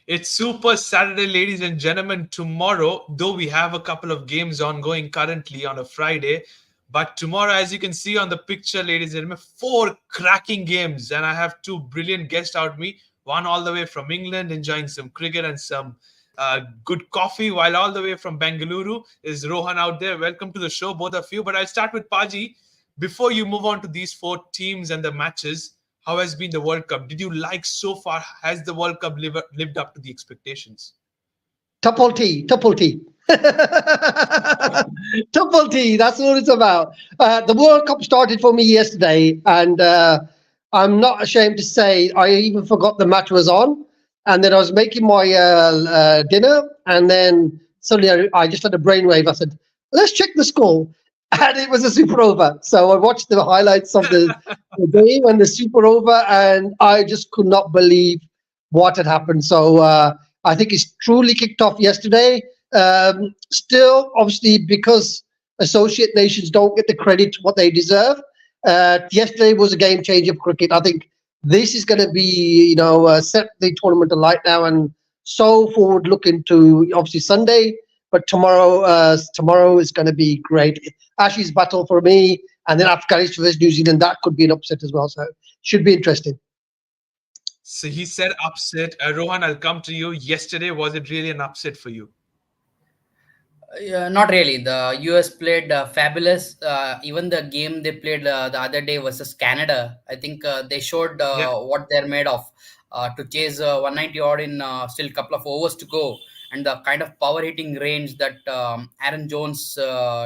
It's Super Saturday, ladies and gentlemen. Tomorrow, though we have a couple of games ongoing currently on a Friday, but tomorrow, as you can see on the picture, ladies and gentlemen, four cracking games. And I have two brilliant guests out with me. One all the way from England, enjoying some cricket and some good coffee, while all the way from Bengaluru is Rohan out there. Welcome to the show, both of you. But I'll start with Paji. Before you move on to these four teams and the matches, how has been the World Cup? Did you like so far? Has the World Cup lived up to the expectations? Triple T. Triple T, that's what it's about. The World Cup started for me yesterday, and I'm not ashamed to say I even forgot the match was on. And then I was making my dinner, and then suddenly I just had a brainwave. I said, let's check the score. And it was a super over. So I watched the highlights of the game and the super over, and I just could not believe what had happened. So I think it's truly kicked off yesterday. Still, obviously, because associate nations don't get the credit what they deserve. Yesterday was a game changer for cricket. I think this is going to be, set the tournament alight now, and so forward looking to obviously Sunday. But tomorrow is going to be great. Ashes battle for me, and then Afghanistan versus New Zealand. That could be an upset as well. So should be interesting. So he said upset. Rohan, I'll come to you. Yesterday, was it really an upset for you? Not really. The US played fabulous. Even the game they played the other day versus Canada, I think they showed Yeah. what they're made of to chase 190 odd in still a couple of overs to go. And the kind of power hitting range that Aaron Jones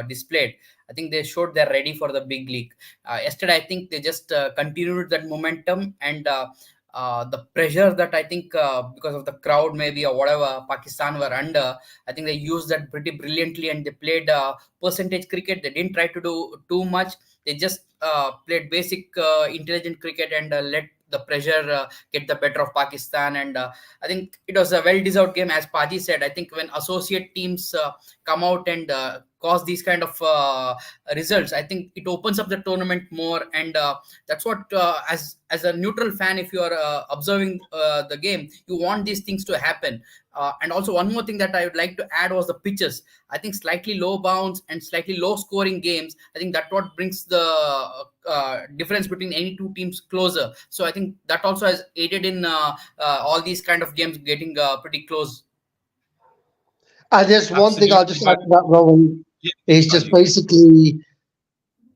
displayed, I think they showed they're ready for the big league. Yesterday, I think they just continued that momentum and the pressure that I think because of the crowd maybe or whatever Pakistan were under, I think they used that pretty brilliantly and they played percentage cricket. They didn't try to do too much. They just played basic intelligent cricket and let the pressure get the better of Pakistan. And I think it was a well-deserved game, as Paji said. I think when associate teams come out and cause these kind of results, I think it opens up the tournament more. And that's what, as a neutral fan, if you are observing the game, you want these things to happen. And also one more thing that I would like to add was the pitches. I think slightly low bounce and slightly low scoring games, I think that what brings the difference between any two teams closer. So I think that also has aided in all these kind of games getting pretty close. And there's one thing I'll just add to that, Rowan. Yeah, Is just basically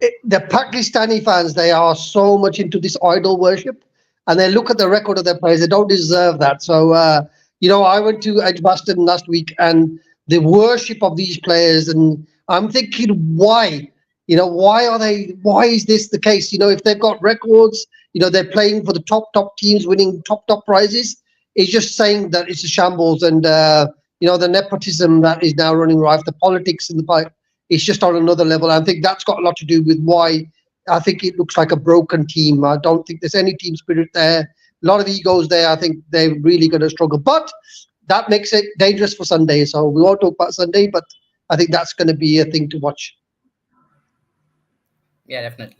the Pakistani fans. They are so much into this idol worship, and they look at the record of their players. They don't deserve that. So I went to Edgbaston last week, and the worship of these players, and I'm thinking, why? Why are they? Why is this the case? If they've got records, they're playing for the top teams, winning top prizes. It's just saying that it's a shambles, and the nepotism that is now running rife, the politics in the pipe, it's just on another level. I think that's got a lot to do with why I think it looks like a broken team. I don't think there's any team spirit there. A lot of egos there. I think they're really going to struggle. But that makes it dangerous for Sunday. So we won't talk about Sunday, but I think that's going to be a thing to watch. Yeah, definitely.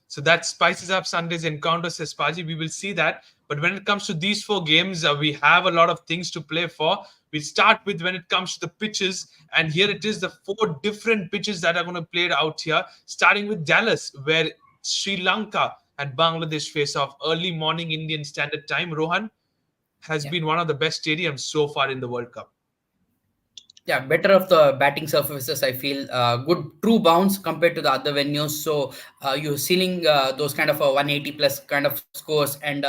So that spices up Sunday's encounter, says Paji. We will see that. But when it comes to these four games, we have a lot of things to play for. We start with when it comes to the pitches. And here it is, the four different pitches that are going to play out here. Starting with Dallas, where Sri Lanka and Bangladesh face off early morning Indian Standard Time. Rohan, has been one of the best stadiums so far in the World Cup. Yeah, better of the batting surfaces, I feel. Good true bounce compared to the other venues. So you're seeing those kind of 180 plus kind of scores, and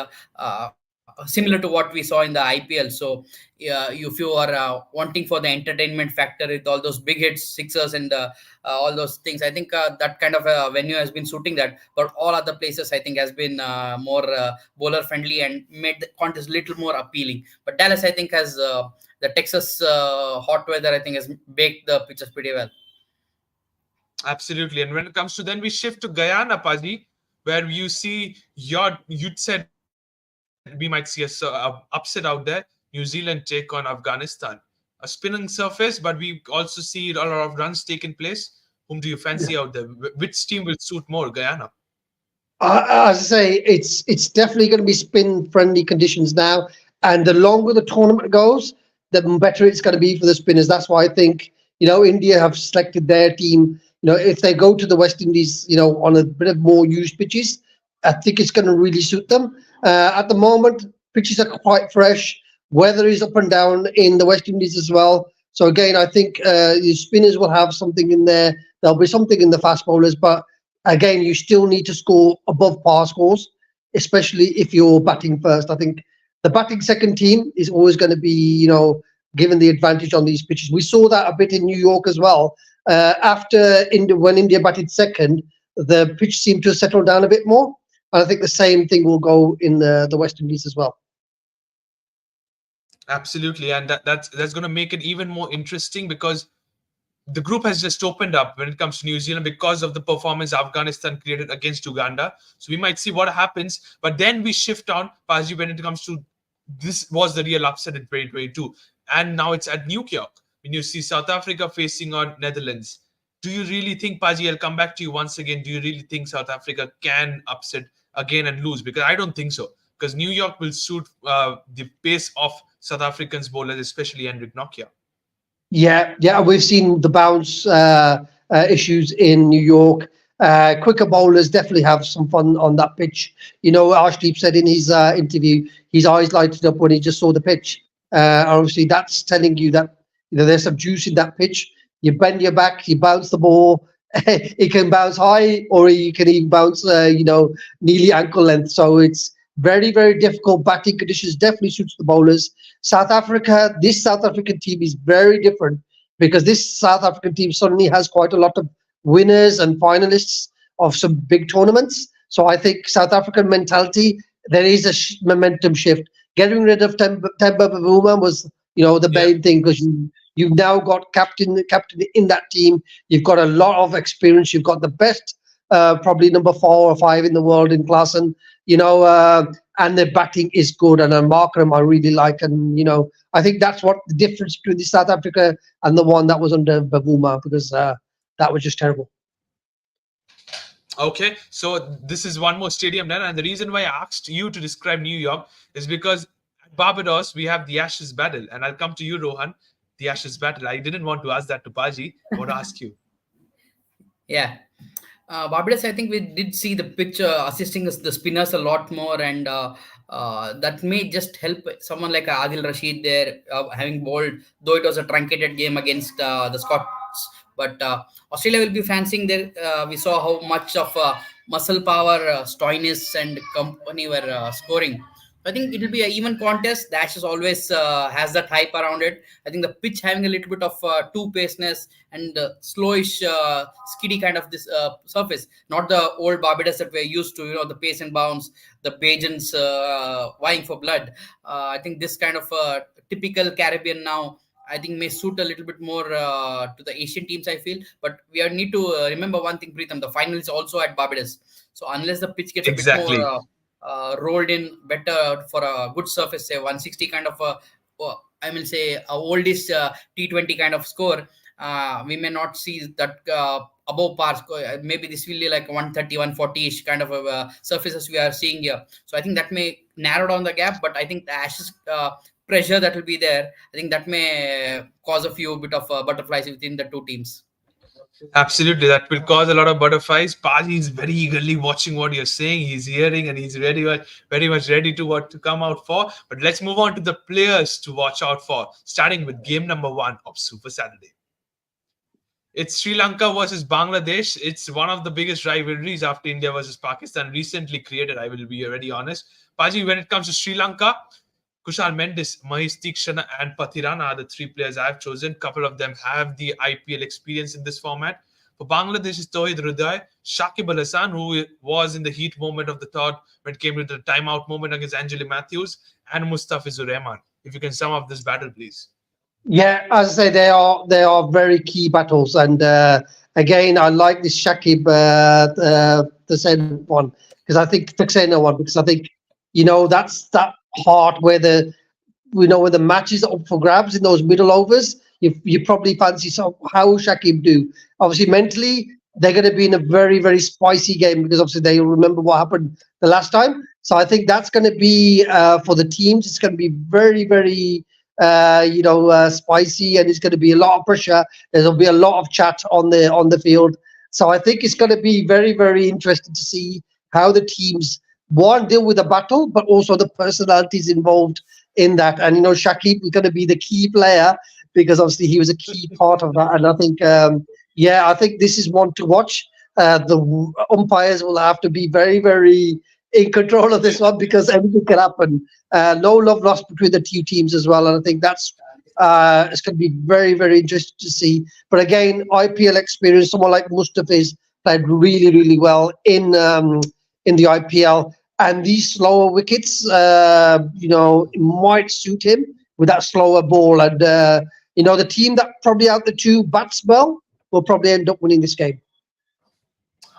similar to what we saw in the IPL. So if you are wanting for the entertainment factor with all those big hits, sixers, and all those things, I think that kind of venue has been suiting that. But all other places, I think, has been more bowler friendly and made the contest a little more appealing. But Dallas, I think, has the Texas hot weather, I think, has baked the pitches pretty well. Absolutely. And when it comes to then we shift to Guyana, Paji, where you see you'd said we might see a upset out there. New Zealand take on Afghanistan. A spinning surface, but we also see a lot of runs taking place. Whom do you fancy out there? Which team will suit more, Guyana? As I say, it's definitely going to be spin-friendly conditions now, and the longer the tournament goes, the better it's going to be for the spinners. That's why I think India have selected their team. If they go to the West Indies, on a bit of more used pitches, I think it's going to really suit them. At the moment, pitches are quite fresh. Weather is up and down in the West Indies as well. So again, I think the spinners will have something in there. There'll be something in the fast bowlers, but again, you still need to score above par scores, especially if you're batting first. I think the batting second team is always going to be, given the advantage on these pitches. We saw that a bit in New York as well. After India, when India batted second, the pitch seemed to settle down a bit more. And I think the same thing will go in the West Indies as well. Absolutely, and that's going to make it even more interesting because the group has just opened up when it comes to New Zealand because of the performance Afghanistan created against Uganda. So we might see what happens, but then we shift on, Paji, when it comes to this was the real upset in 2022, and now it's at New York. When you see South Africa facing on Netherlands, do you really think, Paji, I'll come back to you once again, do you really think South Africa can upset again and lose? Because I don't think so, because New York will suit the pace of South Africans bowlers, especially Hendrik Nokia. Yeah, we've seen the bounce issues in New York. Quicker bowlers definitely have some fun on that pitch. Arshdeep said in his interview, his eyes lighted up when he just saw the pitch. Obviously, that's telling you that there's some juice in that pitch. You bend your back, you bounce the ball. It can bounce high, or you can even bounce, nearly ankle length. So it's very, very difficult. Batting conditions definitely suits the bowlers. This South African team is very different because this South African team suddenly has quite a lot of winners and finalists of some big tournaments. So I think South African mentality, there is a momentum shift. Getting rid of Temba Bavuma was, the main thing, because you've now got captain in that team. You've got a lot of experience. You've got the best, probably number 4 or 5 in the world in Klaasen. And the batting is good, and Markram I really like, and I think that's what the difference between the South Africa and the one that was under Bavuma, because that was just terrible. Okay, so this is one more stadium then, and the reason why I asked you to describe New York is because at Barbados we have the Ashes Battle, and I'll come to you, Rohan. The Ashes Battle. I didn't want to ask that to Paji. I want to ask you. Yeah. Barbados, I think we did see the pitch assisting us, the spinners a lot more, and that may just help someone like Adil Rashid there, having bowled, though it was a truncated game against the Scots. But Australia will be fancying there. We saw how much of muscle power Stoinis and company were scoring. I think it will be an even contest. The Ashes always has that hype around it. I think the pitch having a little bit of two paceness and slowish, skiddy kind of this surface. Not the old Barbados that we're used to, the pace and bounce, the Bajans vying for blood. I think this kind of typical Caribbean now, I think may suit a little bit more to the Asian teams, I feel. But we need to remember one thing, Preetham, the final is also at Barbados. So unless the pitch gets a bit more rolled in better for a good surface, say 160 kind of I will say a oldish T20 kind of score, we may not see that above par score. Maybe this will be like 130, 140-ish kind of surfaces we are seeing here. So I think that may narrow down the gap, but I think the Ashes pressure that will be there, I think that may cause a few bit of butterflies within the two teams. Absolutely, that will cause a lot of butterflies. Paji is very eagerly watching what you're saying. He's hearing, and he's very much ready to what to come out for. But let's move on to the players to watch out for, starting with game number 1 of Super Saturday. It's Sri Lanka versus Bangladesh. It's one of the biggest rivalries after India versus Pakistan recently created. I will be very honest. Paji, when it comes to Sri Lanka, Kushal Mendis, Mahesh Theekshana and Pathirana are the 3 players I've chosen. A couple of them have the IPL experience in this format. For Bangladesh is Tauhid Hriday, Shakib Al Hasan, who was in the heat moment of the third when it came to the timeout moment against Angelo Matthews, and Mustafizur Rahman. If you can sum up this battle, please. Yeah, as I say, they are very key battles, and again, I like this Shakib Theekshana one because I think that's that part where when the match is up for grabs in those middle overs, you probably fancy how Shakib do. Obviously, mentally, they're going to be in a very, very spicy game because obviously they remember what happened the last time. So I think that's going to be for the teams. It's going to be very, very, spicy, and it's going to be a lot of pressure. There'll be a lot of chat on the field. So I think it's going to be very, very interesting to see how the teams one deal with the battle, but also the personalities involved in that. And Shakib is going to be the key player because obviously he was a key part of that. And I think I think this is one to watch. The umpires will have to be very, very in control of this one because anything can happen. No love lost between the two teams as well, and I think that's it's going to be very, very interesting to see. But again, IPL experience. Someone like Mustafiz played really, really well in the IPL, and these slower wickets, might suit him with that slower ball. And the team that probably out the two bats well will probably end up winning this game.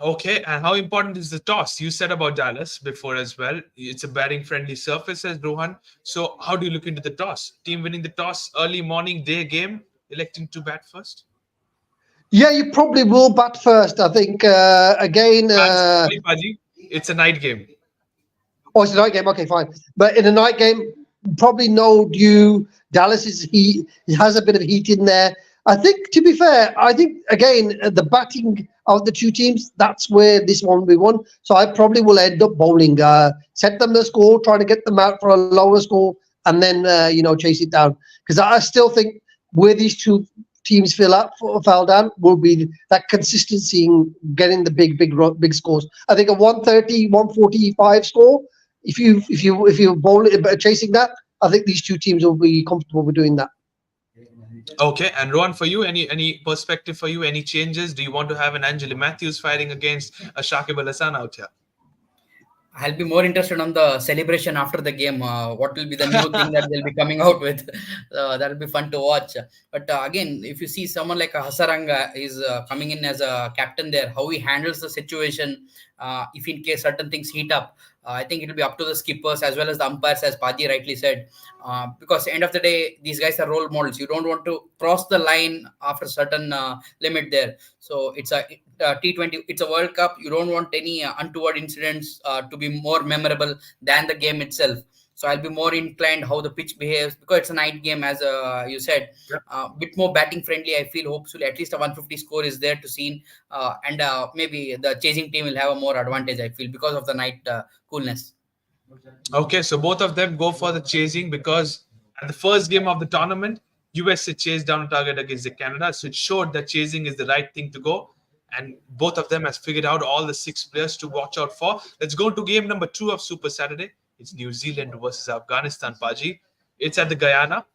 Okay, and how important is the toss? You said about Dallas before as well. It's a batting friendly surface, says Rohan. So, how do you look into the toss? Team winning the toss, early morning, day game, electing to bat first? Yeah, you probably will bat first. I think again. Sorry, Paji. It's a night game. Oh, it's a night game. Okay, fine. But in a night game, probably no dew. Dallas is heat. It has a bit of heat in there. I think, to be fair, I think again the batting of the two teams. That's where this one will be won. So I probably will end up bowling. Set them the score, trying to get them out for a lower score, and then chase it down. Because I still think where these two teams fell down will be that consistency in getting the big scores. I think a 130, 145 score. If you bowl chasing that, I think these two teams will be comfortable with doing that. Okay, and Rohan, for you, any perspective for you? Any changes? Do you want to have an Angela Matthews fighting against a Shakib Al Hasan out here? I'll be more interested on the celebration after the game. What will be the new thing that they'll be coming out with? That'll be fun to watch. But again, if you see someone like Hasaranga is coming in as a captain there, how he handles the situation, if in case certain things heat up, I think it'll be up to the skippers as well as the umpires, as Paji rightly said. Because end of the day, these guys are role models. You don't want to cross the line after a certain limit there. So it's a T20. It's a World Cup. You don't want any untoward incidents to be more memorable than the game itself. So I'll be more inclined how the pitch behaves because it's a night game, as you said. Yep. Bit more batting friendly. I feel hopefully at least a 150 score is there to see, and maybe the chasing team will have a more advantage. I feel because of the night coolness. Okay, so both of them go for the chasing because at the first game of the tournament, USA chased down a target against the Canada, so it showed that chasing is the right thing to go. And both of them has figured out all the six players to watch out for. Let's go to game number 2 of Super Saturday. It's New Zealand versus Afghanistan, Paji. It's at the Guyana.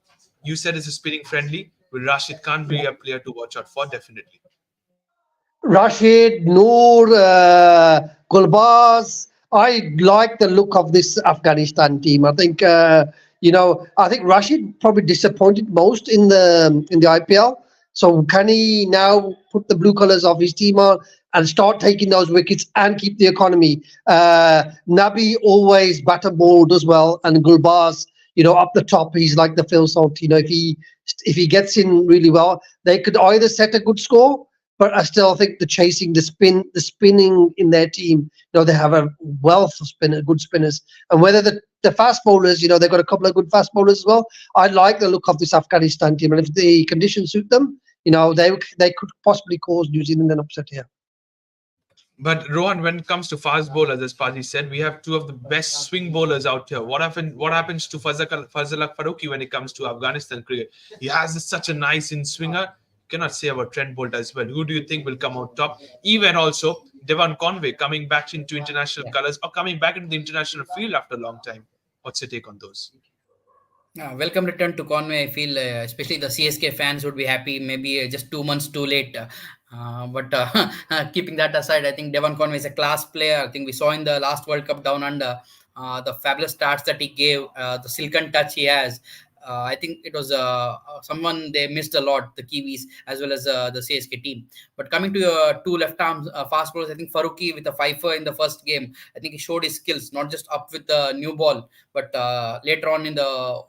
You said it's a spinning friendly. Will Rashid Khan be a player to watch out for? Definitely. Rashid, Noor, Gulbaz. I like the look of this Afghanistan team. I think I think Rashid probably disappointed most in the IPL. So can he now put the blue colours of his team on and start taking those wickets and keep the economy? Nabi always batter ball does well, and Gulbaz, up the top, he's like the Phil Salt. If he gets in really well, they could either set a good score. But I still think the chasing, the spinning in their team, they have a wealth of good spinners. And whether the fast bowlers, they've got a couple of good fast bowlers as well. I like the look of this Afghanistan team. And if the conditions suit them, they could possibly cause New Zealand an upset here. But Rohan, when it comes to fast bowlers, as Paji said, we have two of the best swing bowlers out here. What happens to Fazal Farooqi when it comes to Afghanistan cricket? He has such a nice in swinger. Cannot say about Trent Bolt as well. Who do you think will come out top? Even also Devon Conway coming back into international colours or coming back into the international field after a long time. What's your take on those? Welcome return to Conway. I feel especially the CSK fans would be happy. Maybe just 2 months too late. But keeping that aside, I think Devon Conway is a class player. I think we saw in the last World Cup down under the fabulous starts that he gave, the silken touch he has. I think it was someone they missed a lot, the Kiwis as well as the CSK team. But coming to your two left arm fast bowlers, I think Farooqi with a fifer in the first game, I think he showed his skills, not just up with the new ball, but later on in the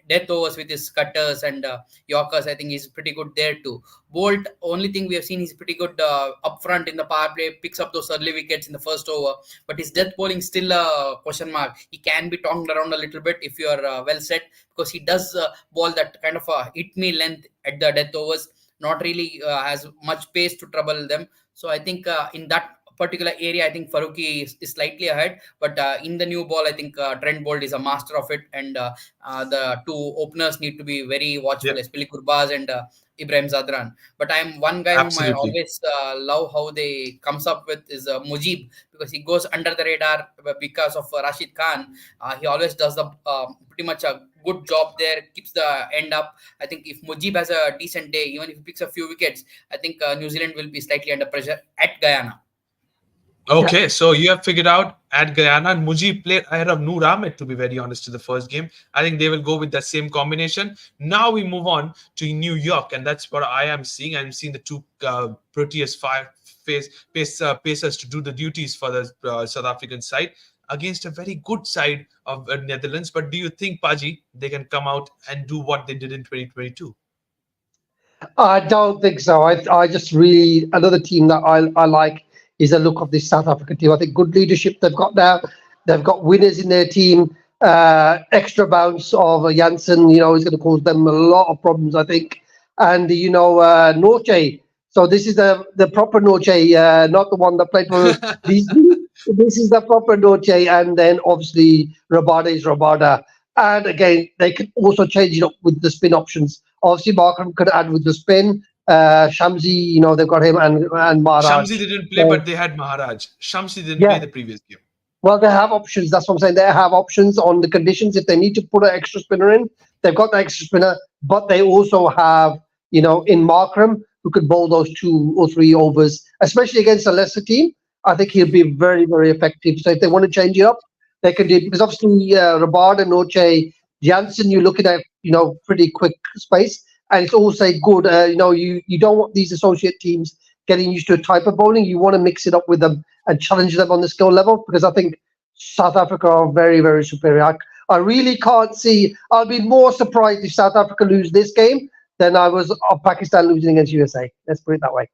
death overs with his cutters and Yorkers, I think he's pretty good there too. Bolt, only thing we have seen, he's pretty good up front in the power play, picks up those early wickets in the first over, but his death bowling still a question mark. He can be tongued around a little bit if you are well set, because he does bowl that kind of hit me length at the death overs, not really has much pace to trouble them. So I think in that particular area, I think Faruqi is slightly ahead. But in the new ball, I think Trent Bolt is a master of it, and the two openers need to be very watchful, Yeah, especially Gurbaz and Ibrahim Zadran. But I'm one guy whom I absolutely. always love how they comes up with is Mujib, because he goes under the radar because of Rashid Khan. He always does the pretty much a good job there, keeps the end up. I think if Mujib has a decent day, even if he picks a few wickets, I think New Zealand will be slightly under pressure at Guyana. Yeah. Okay, so you have figured out at Guyana, and Mujib played ahead of Noor Ahmed, to be very honest, to the first game. I think they will go with that same combination. Now we move on to New York, and that's what I am seeing. I'm seeing the two Proteas pacers to do the duties for the South African side against a very good side of Netherlands. But do you think, Paji, they can come out and do what they did in 2022? I don't think so. I just really another team that I like is the look of this South African team. I think good leadership they've got now. They've got winners in their team. Extra bounce of Janssen, is going to cause them a lot of problems, I think. And Norche. So this is the proper Norche, not the one that played for these. This is the proper Norche, and then obviously Rabada is Rabada. And again, they can also change it up with the spin options. Obviously, Markham could add with the spin. Shamsi, they've got him and Shamsi Maharaj. didn't play, So, but they had Maharaj. Shamsi didn't play yeah, the previous game. well, they have options. That's what I'm saying. They have options on the conditions. If they need to put an extra spinner in, they've got the extra spinner, but they also have, in Markram, who could bowl those 2 or 3 overs, especially against a lesser team. I think he'll be very, very effective. So if they want to change it up, they can do it. Because obviously, Rabard and Noche, Janssen, you're looking at, pretty quick space. And it's also good, you don't want these associate teams getting used to a type of bowling. You want to mix it up with them and challenge them on the skill level, because I think South Africa are very, very superior. I really can't see. I'll be more surprised if South Africa lose this game than I was of Pakistan losing against USA. Let's put it that way.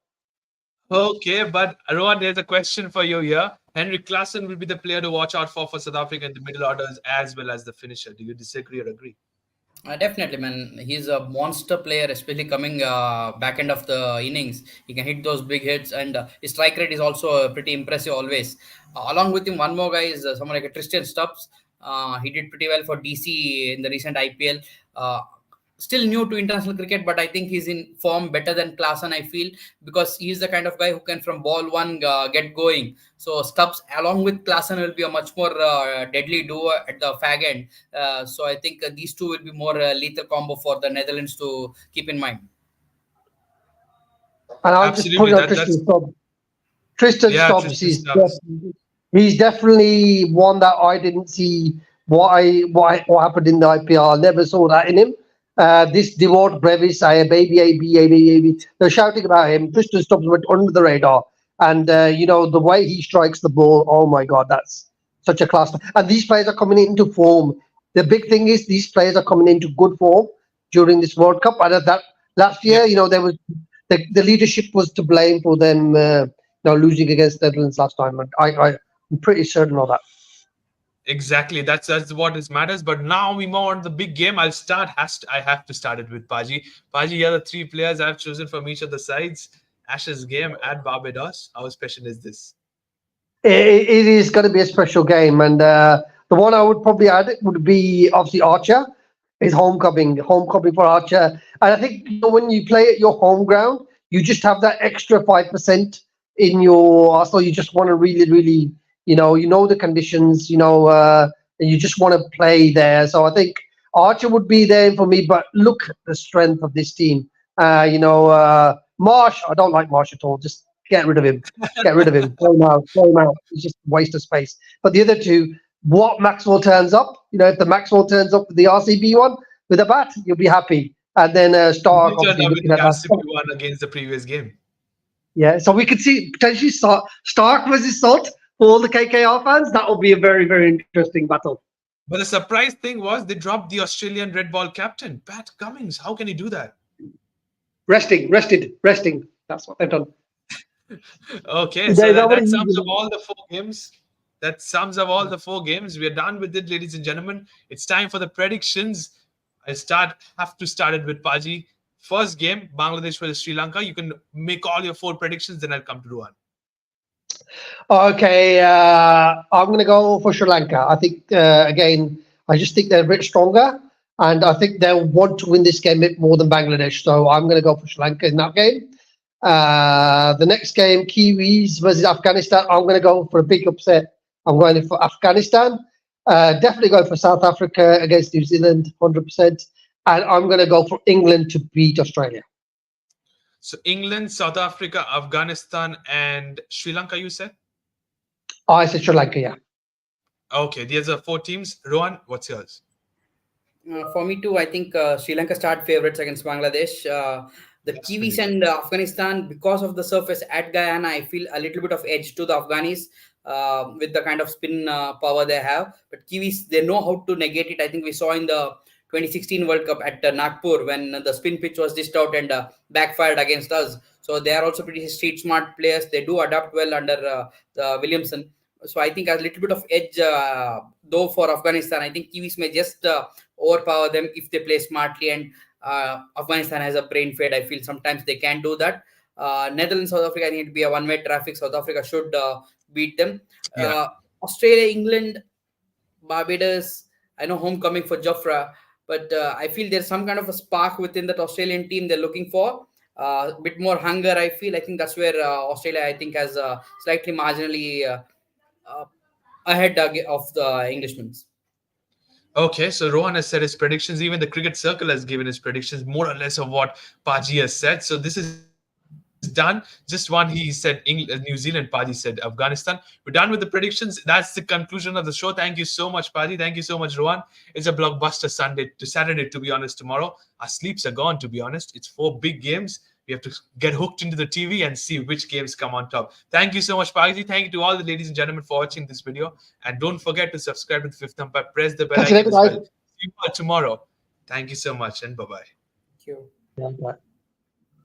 Okay, but Rohan, there's a question for you here. Henrik Klassen will be the player to watch out for South Africa in the middle orders as well as the finisher. Do you disagree or agree? Definitely, man. He's a monster player, especially coming back end of the innings. He can hit those big hits, and his strike rate is also pretty impressive always. Along with him, one more guy is someone like a Tristan Stubbs. He did pretty well for DC in the recent IPL. Still new to international cricket, but I think he's in form better than Klaasen, I feel, because he's the kind of guy who can from ball one get going. So Stubbs along with Klaasen will be a much more deadly duo at the fag end. So I think these two will be more lethal combo for the Netherlands to keep in mind. And I'll just put Absolutely. it on That's Tristan Stubbs. Tristan yeah, Stubbs Tristan is Stubbs. he's definitely one that I didn't see what happened in the IPL. I never saw that in him. This Devort Brevis, baby. They're shouting about him. Tristan Stubbs went under the radar, and the way he strikes the ball. Oh my God, that's such a class. And these players are coming into form. The big thing is these players are coming into good form during this World Cup. And that last Yeah, year, there was the leadership was to blame for them. Losing against Netherlands last time. And I'm pretty certain of that. exactly. That's what is matters. But now we move on to the big game. I have to start it with Paji. Paji, here are the three players I've chosen from each of the sides. Ashes game at Barbados. How special is this? It is going to be a special game, and the one I would probably add would be obviously Archer. Is homecoming for Archer, and I think when you play at your home ground, you just have that extra 5% in your arsenal. You just want to really, really, the conditions, and you just want to play there. So I think Archer would be there for me. But look at the strength of this team. Marsh, I don't like Marsh at all. Just get rid of him. Get rid of him. Throw him out. Throw him out. It's just a waste of space. But the other two, what Maxwell turns up, if the Maxwell turns up with the RCB one with a bat, you'll be happy. And then He Stark, did turn obviously up with looking the at that. RCB one against the previous game. Yeah, so we could see potentially Stark versus Salt for all the KKR fans. That will be a very, very interesting battle. But the surprise thing was they dropped the Australian red ball captain, Pat Cummins. How can he do that? Resting. That's what they've done. Okay, They so that, nobody that sums up usually. all the 4 games. That sums up all the 4 games. We're done with it, ladies and gentlemen. It's time for the predictions. Have to start it with Paji. First game, Bangladesh versus Sri Lanka. You can make all your 4 predictions, then I'll come to Ruan. Okay, I'm going to go for Sri Lanka. I think again, I just think they're a bit stronger, and I think they'll want to win this game a bit more than Bangladesh. So I'm going to go for Sri Lanka in that game. The next game, Kiwis versus Afghanistan. I'm going to go for a big upset. I'm going for Afghanistan. Definitely going for South Africa against New Zealand, 100%. And I'm going to go for England to beat Australia. So England, South Africa, Afghanistan, and Sri Lanka, you said? I said Sri Lanka, yeah. Okay, these are 4 teams. Rohan, what's yours? For me too, I think Sri Lanka start favorites against Bangladesh. The That's Kiwis pretty and Afghanistan, because of the surface at Guyana, I feel a little bit of edge to the Afghanis with the kind of spin power they have. But Kiwis, they know how to negate it. I think we saw in the 2016 World Cup at Nagpur when the spin pitch was dished out and backfired against us. So they are also pretty street smart players. They do adapt well under the Williamson. So I think a little bit of edge, though, for Afghanistan. I think Kiwis may just overpower them if they play smartly, and Afghanistan has a brain fade. I feel sometimes they can do that. Netherlands, South Africa, I think it'd be a one-way traffic. South Africa should beat them. Yeah. Australia, England, Barbados. I know homecoming for Jofra, but I feel there's some kind of a spark within that Australian team they're looking for. A bit more hunger, I feel. I think that's where Australia, I think, has slightly marginally ahead of the Englishmen. Okay, so Rohan has said his predictions. Even the Cricket Circle has given his predictions, more or less of what Paji has said. So this is done. Just one, he said New Zealand. Paji said Afghanistan. We're done with the predictions. That's the conclusion of the show. Thank you so much, Paji. Thank you so much, Rohan. It's a blockbuster Saturday, to be honest, tomorrow. Our sleeps are gone, to be honest. It's 4 big games. We have to get hooked into the TV and see which games come on top. Thank you so much, Paji. Thank you to all the ladies and gentlemen for watching this video. And don't forget to subscribe to the Fifth Umpire. Press the bell Catch you icon later, as guys. well. See you all tomorrow. Thank you so much and bye-bye. Thank you. Yeah, bye.